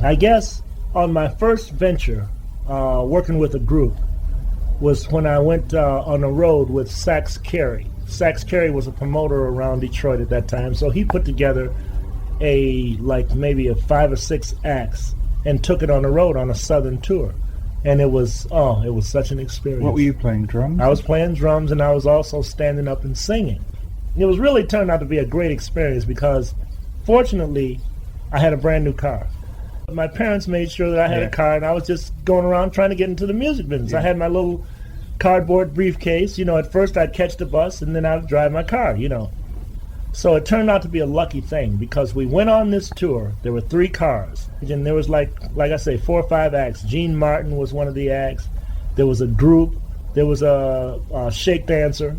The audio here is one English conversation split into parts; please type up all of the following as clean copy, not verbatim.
I guess on my first venture, working with a group, was when I went on the road with Sax Carey. Sax Carey was a promoter around Detroit at that time, so he put together maybe a 5 or 6 acts and took it on the road on a southern tour. And it was such an experience. What were you playing, drums? I was playing drums, and I was also standing up and singing. It was really turned out to be a great experience because, fortunately, I had a brand new car. My parents made sure that I had a car, and I was just going around trying to get into the music business. I had my little cardboard briefcase. At first I'd catch the bus, and then I'd drive my car, So it turned out to be a lucky thing because we went on this tour. There were 3 cars, and there was like I say, 4 or 5 acts. Gene Martin was one of the acts. There was a group. There was a shake dancer,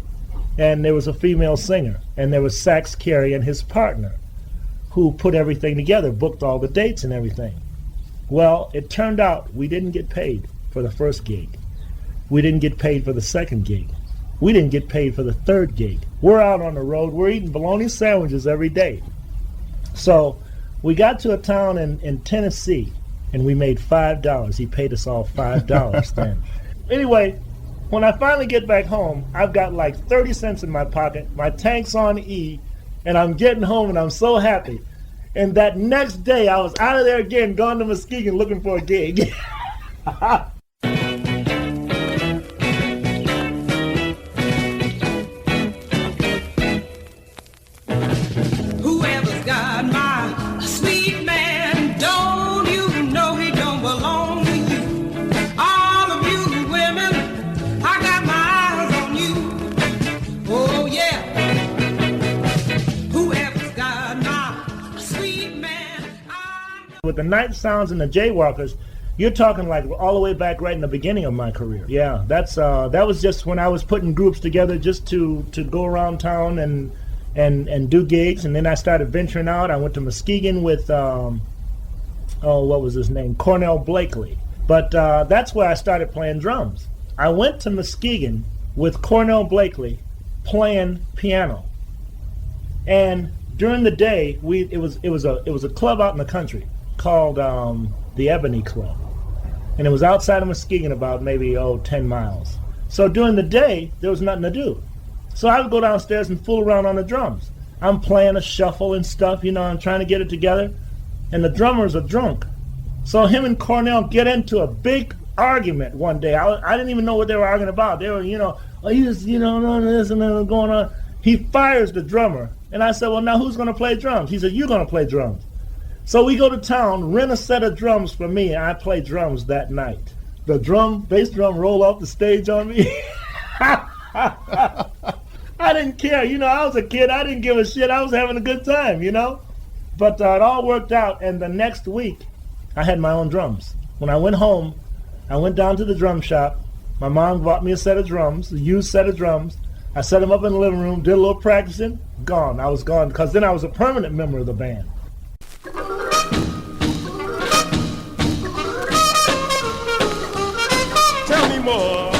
and there was a female singer, and there was Sax Carey and his partner, who put everything together, booked all the dates and everything. Well, it turned out we didn't get paid for the first gig. We didn't get paid for the second gig. We didn't get paid for the third gig. We're out on the road. We're eating bologna sandwiches every day. So we got to a town in Tennessee, and we made $5. He paid us all $5 then. Anyway, when I finally get back home, I've got like 30 cents in my pocket. My tank's on E, and I'm getting home, and I'm so happy. And that next day, I was out of there again, gone to Muskegon looking for a gig. Whoever's got my sweet man, don't you know he don't belong to you? All of you women, I got my eyes on you. Oh yeah. Whoever's got my sweet man. With the Night Sounds and the Jaywalkers, you're talking like all the way back right in the beginning of my career. Yeah, that was just when I was putting groups together just to go around town and do gigs, and then I started venturing out. I went to Muskegon with what was his name? Cornell Blakely. But that's where I started playing drums. I went to Muskegon with Cornell Blakely playing piano. And during the day, it was a club out in the country called the Ebony Club. And it was outside of Muskegon about maybe 10 miles. So during the day, there was nothing to do. So I would go downstairs and fool around on the drums. I'm playing a shuffle and stuff, I'm trying to get it together. And the drummers are drunk. So him and Cornell get into a big argument one day. I didn't even know what they were arguing about. They were, this and then going on. He fires the drummer. And I said, well, now who's going to play drums? He said, you're going to play drums. So we go to town, rent a set of drums for me, and I play drums that night. The bass drum roll off the stage on me. I didn't care. I was a kid. I didn't give a shit. I was having a good time, But it all worked out, and the next week, I had my own drums. When I went home, I went down to the drum shop. My mom bought me a set of drums, a used set of drums. I set them up in the living room, did a little practicing, gone. I was gone, because then I was a permanent member of the band. Tell me more,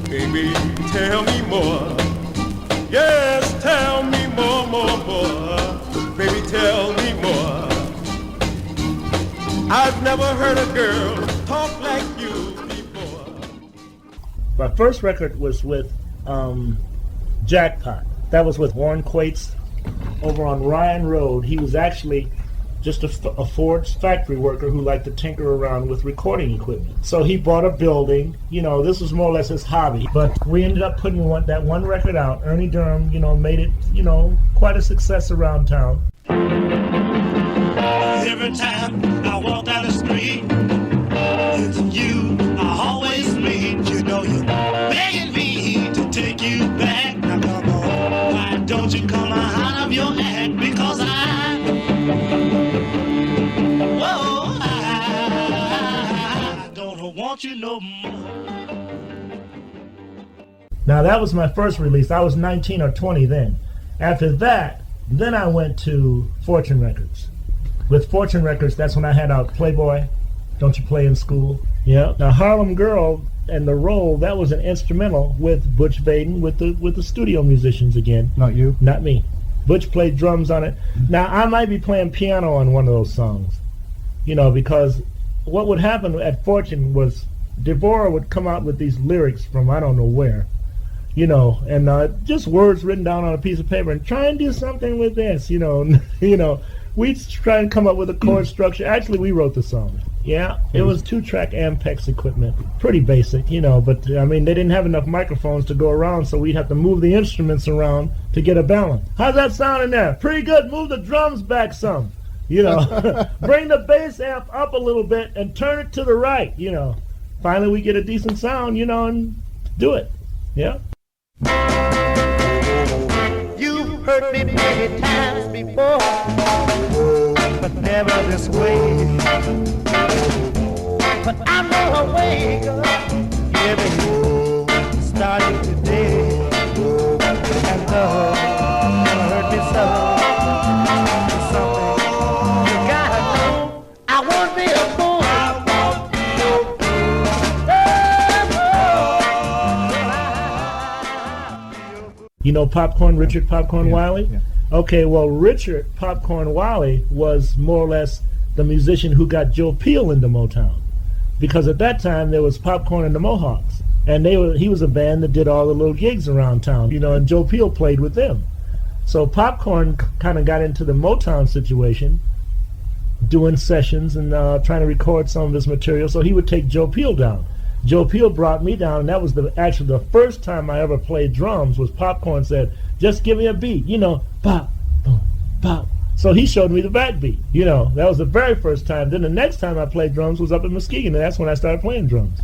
baby, tell me more. Yes, tell me more, baby, tell me more. I've never heard a girl talk like you before. My first record was with Jackpot. That was with Warren Quates over on Ryan Road. He was actually just a Ford factory worker who liked to tinker around with recording equipment. So he bought a building. This was more or less his hobby. But we ended up putting that one record out. Ernie Durham, made it, quite a success around town. Every time I walk down the street, it's you I always meet. You're begging me to take you back. Now come on, why don't you come out of your act? Because I don't want you no more. Now that was my first release. I was 19 or 20 then. After that, then I went to Fortune Records. With Fortune Records, that's when I had out Playboy, Don't You Play in School. Yeah. Now Harlem Girl and The Roll, that was an instrumental with Butch Baden with the studio musicians again. Not you? Not me. Butch played drums on it. Now I might be playing piano on one of those songs. because what would happen at Fortune was Deborah would come out with these lyrics from I don't know where, and just words written down on a piece of paper and try and do something with this, We'd try and come up with a chord structure. Actually, we wrote the song. Yeah, it was 2-track Ampex equipment. Pretty basic, but they didn't have enough microphones to go around, so we'd have to move the instruments around to get a balance. How's that sounding there? Pretty good. Move the drums back some. Bring the bass amp up a little bit and turn it to the right, Finally, we get a decent sound, and do it. Yeah. You've heard me many times before, but never this way. But I'm gonna wake up, baby, starting today. And love hurt me so. Something you gotta know. I won't be a fool. Popcorn, Richard Popcorn Wiley? Yeah. Okay, well, Richard Popcorn Wiley was more or less the musician who got Joe Peel into Motown. Because at that time, there was Popcorn and the Mohawks. And he was a band that did all the little gigs around town, and Joe Peel played with them. So Popcorn kind of got into the Motown situation, doing sessions and trying to record some of his material. So he would take Joe Peel down. Joe Peel brought me down, and that was actually the first time I ever played drums. Was Popcorn said, "Just give me a beat, pop, boom, pop." So he showed me the backbeat. That was the very first time. Then the next time I played drums was up in Muskegon, and that's when I started playing drums.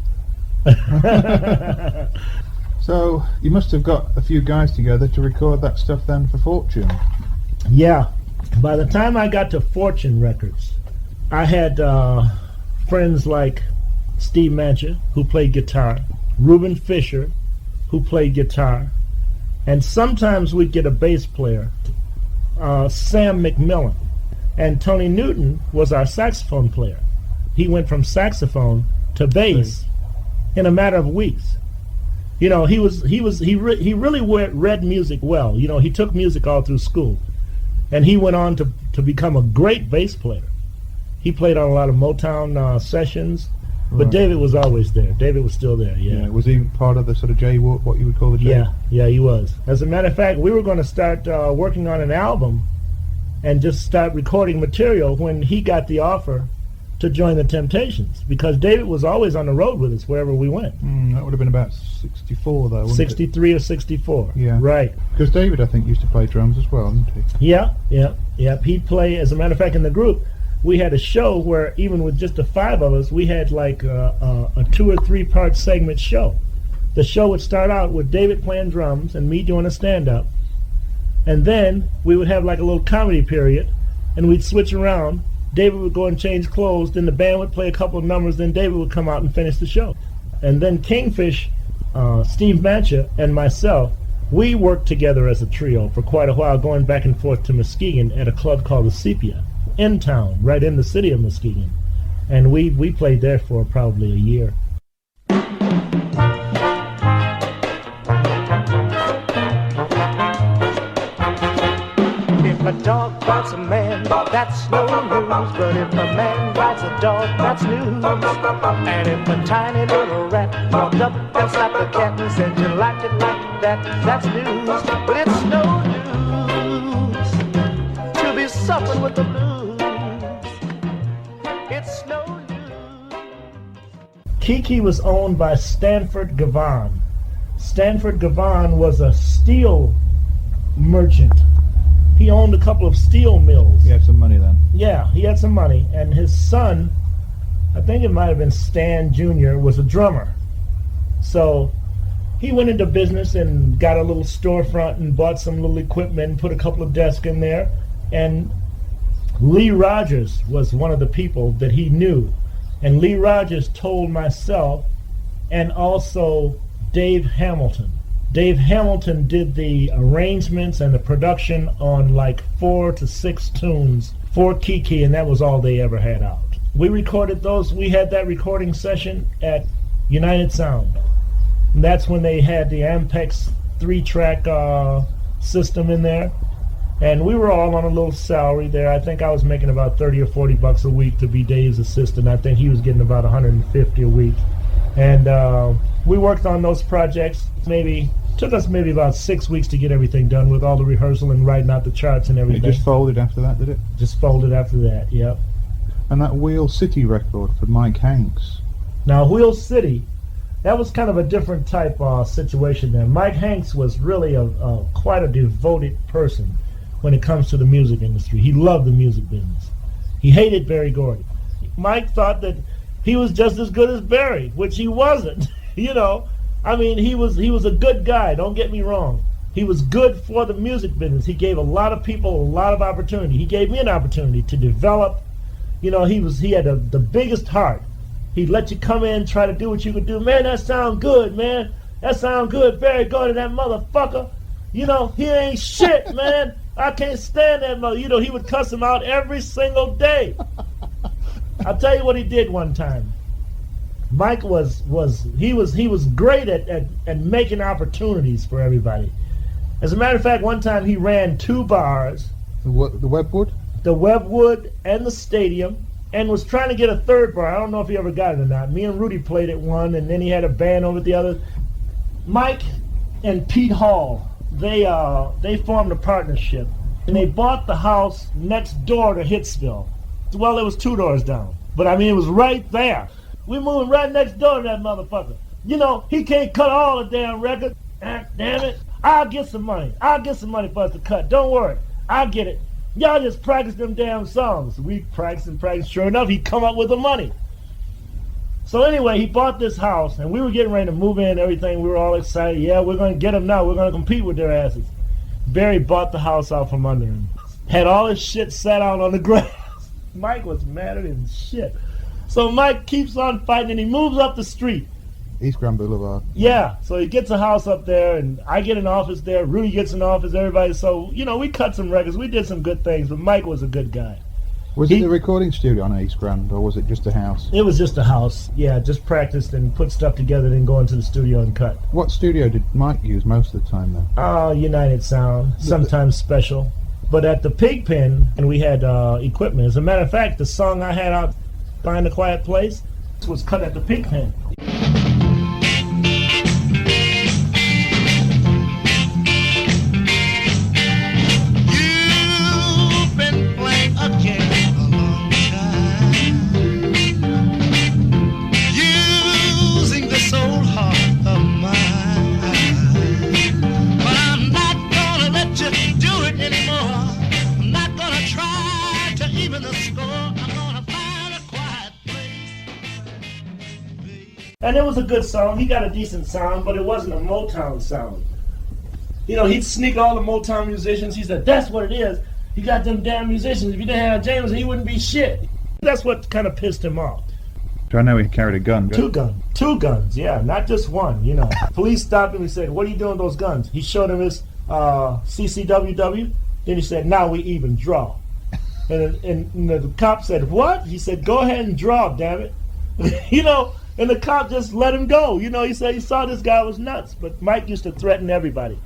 So you must have got a few guys together to record that stuff then for Fortune. Yeah. By the time I got to Fortune Records, I had friends like Steve Mancha, who played guitar, Reuben Fisher, who played guitar, and sometimes we'd get a bass player, Sam McMillan, and Tony Newton was our saxophone player. He went from saxophone to bass in a matter of weeks. He really read music well. He took music all through school, and he went on to become a great bass player. He played on a lot of Motown sessions. But Right. David was always there. David was still there, yeah. Was he part of the sort of J, what you would call the J? Yeah, he was. As a matter of fact, we were going to start working on an album and just start recording material when he got the offer to join the Temptations, because David was always on the road with us wherever we went. That would have been about 64 though, wouldn't 63 or 64. Yeah. Right. Because David, I think, used to play drums as well, didn't he? Yeah. He'd play, as a matter of fact, in the group, we had a show where even with just the 5 of us, we had like a 2 or 3 part segment show. The show would start out with David playing drums and me doing a stand-up. And then we would have like a little comedy period, and we'd switch around. David would go and change clothes, then the band would play a couple of numbers, then David would come out and finish the show. And then Kingfish, Steve Mancha, and myself, we worked together as a trio for quite a while, going back and forth to Muskegon at a club called the Sepia, in town, right in the city of Muskegon. And we played there for probably a year. If a dog bites a man, that's no news. But if a man bites a dog, that's news. And if a tiny little rat walked up and slapped the cat and said you liked it like that, that's news. But it's no news to be suffering with the blues. It's no news. Kiki was owned by Stanford Gavon. Stanford Gavon was a steel merchant. He owned a couple of steel mills. He had some money then. Yeah, he had some money, and his son, I think it might have been Stan Jr., was a drummer. So he went into business and got a little storefront and bought some little equipment and put a couple of desks in there. And Lee Rogers was one of the people that he knew. And Lee Rogers told myself and also Dave Hamilton. Dave Hamilton did the arrangements and the production on like 4 to 6 tunes for Kiki, and that was all they ever had out. We recorded those. We had that recording session at United Sound. And that's when they had the Ampex 3-track system in there. And we were all on a little salary there. I think I was making about 30 or 40 bucks a week to be Dave's assistant. I think he was getting about 150 a week. And we worked on those projects. Took us maybe about 6 weeks to get everything done with all the rehearsal and writing out the charts and everything. It just folded after that, did it? Just folded after that, yep. And that Wheel City record for Mike Hanks. Now, Wheel City, that was kind of a different type situation there. Mike Hanks was really quite a devoted person when it comes to the music industry. He loved the music business. He hated Berry Gordy. Mike thought that he was just as good as Berry, which he wasn't. You know, I mean, he was a good guy, don't get me wrong. He was good for the music business. He gave a lot of people a lot of opportunity. He gave me an opportunity to develop. You know, he had the biggest heart. He'd let you come in, try to do what you could do. Man, that sound good, man. That sound good. Berry Gordy, that motherfucker. You know, he ain't shit, man. I can't stand that mother. You know, he would cuss him out every single day. I'll tell you what he did one time. Mike was great at making opportunities for everybody. As a matter of fact, one time he ran 2 bars. The Webwood? The Webwood and the Stadium, and was trying to get a 3rd bar. I don't know if he ever got it or not. Me and Rudy played at one, and then he had a band over at the other. Mike and Pete Hall, they formed a partnership, and they bought the house next door to Hitsville. Well, it was 2 doors down, but I mean, it was right there. We moving right next door to that motherfucker. You know, he can't cut all the damn records. Ah, damn it. I'll get some money. I'll get some money for us to cut. Don't worry. I'll get it. Y'all just practice them damn songs. We practiced and practiced. Sure enough, he come up with the money. So anyway, he bought this house, and we were getting ready to move in and everything. We were all excited. Yeah, we're going to get them now. We're going to compete with their asses. Barry bought the house out from under him. Had all his shit sat out on the grass. Mike was madder than shit. So Mike keeps on fighting, and he moves up the street. East Grand Boulevard. Yeah, so he gets a house up there, and I get an office there. Rudy gets an office, everybody. So, you know, we cut some records. We did some good things, but Mike was a good guy. Was it the recording studio on East Grand, or was it just a house? It was just a house. Yeah, just practiced and put stuff together, then go into the studio and cut. What studio did Mike use most of the time, then? United Sound, sometimes Special. But at the Pigpen, and we had equipment. As a matter of fact, the song I had out, Find a Quiet Place, was cut at the Pigpen. And it was a good song. He got a decent sound, but it wasn't a Motown sound. You know, he'd sneak all the Motown musicians. He said, that's what it is. He got them damn musicians. If you didn't have James, he wouldn't be shit. That's what kind of pissed him off. Do I know he carried a gun? 2 guns. 2 guns, yeah, not just one, you know. Police stopped him and said, what are you doing with those guns? He showed him his CCWW. Then he said, now we even draw. And the cop said, what? He said, go ahead and draw, damn it. You know, and the cop just let him go. You know, he said he saw this guy was nuts. But Mike used to threaten everybody.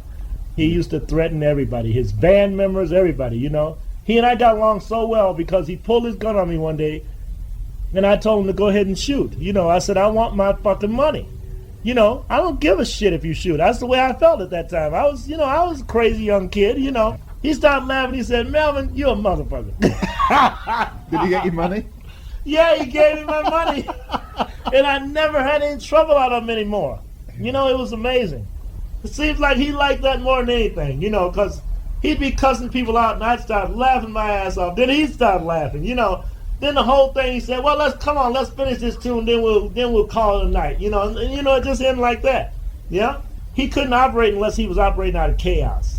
He used to threaten everybody, his band members, everybody, you know. He and I got along so well because he pulled his gun on me one day, and I told him to go ahead and shoot. You know, I said, I want my fucking money. You know, I don't give a shit if you shoot. That's the way I felt at that time. I was a crazy young kid, you know. He stopped laughing. He said, Melvin, you're a motherfucker. Did he get your money? Yeah, he gave me my money. And I never had any trouble out of him anymore. You know, it was amazing. It seems like he liked that more than anything, you know, because he'd be cussing people out, and I'd start laughing my ass off. Then he'd start laughing, you know. Then the whole thing, he said, well, let's finish this tune, then we'll call it a night, you know. And you know, it just ended like that. Yeah? He couldn't operate unless he was operating out of chaos.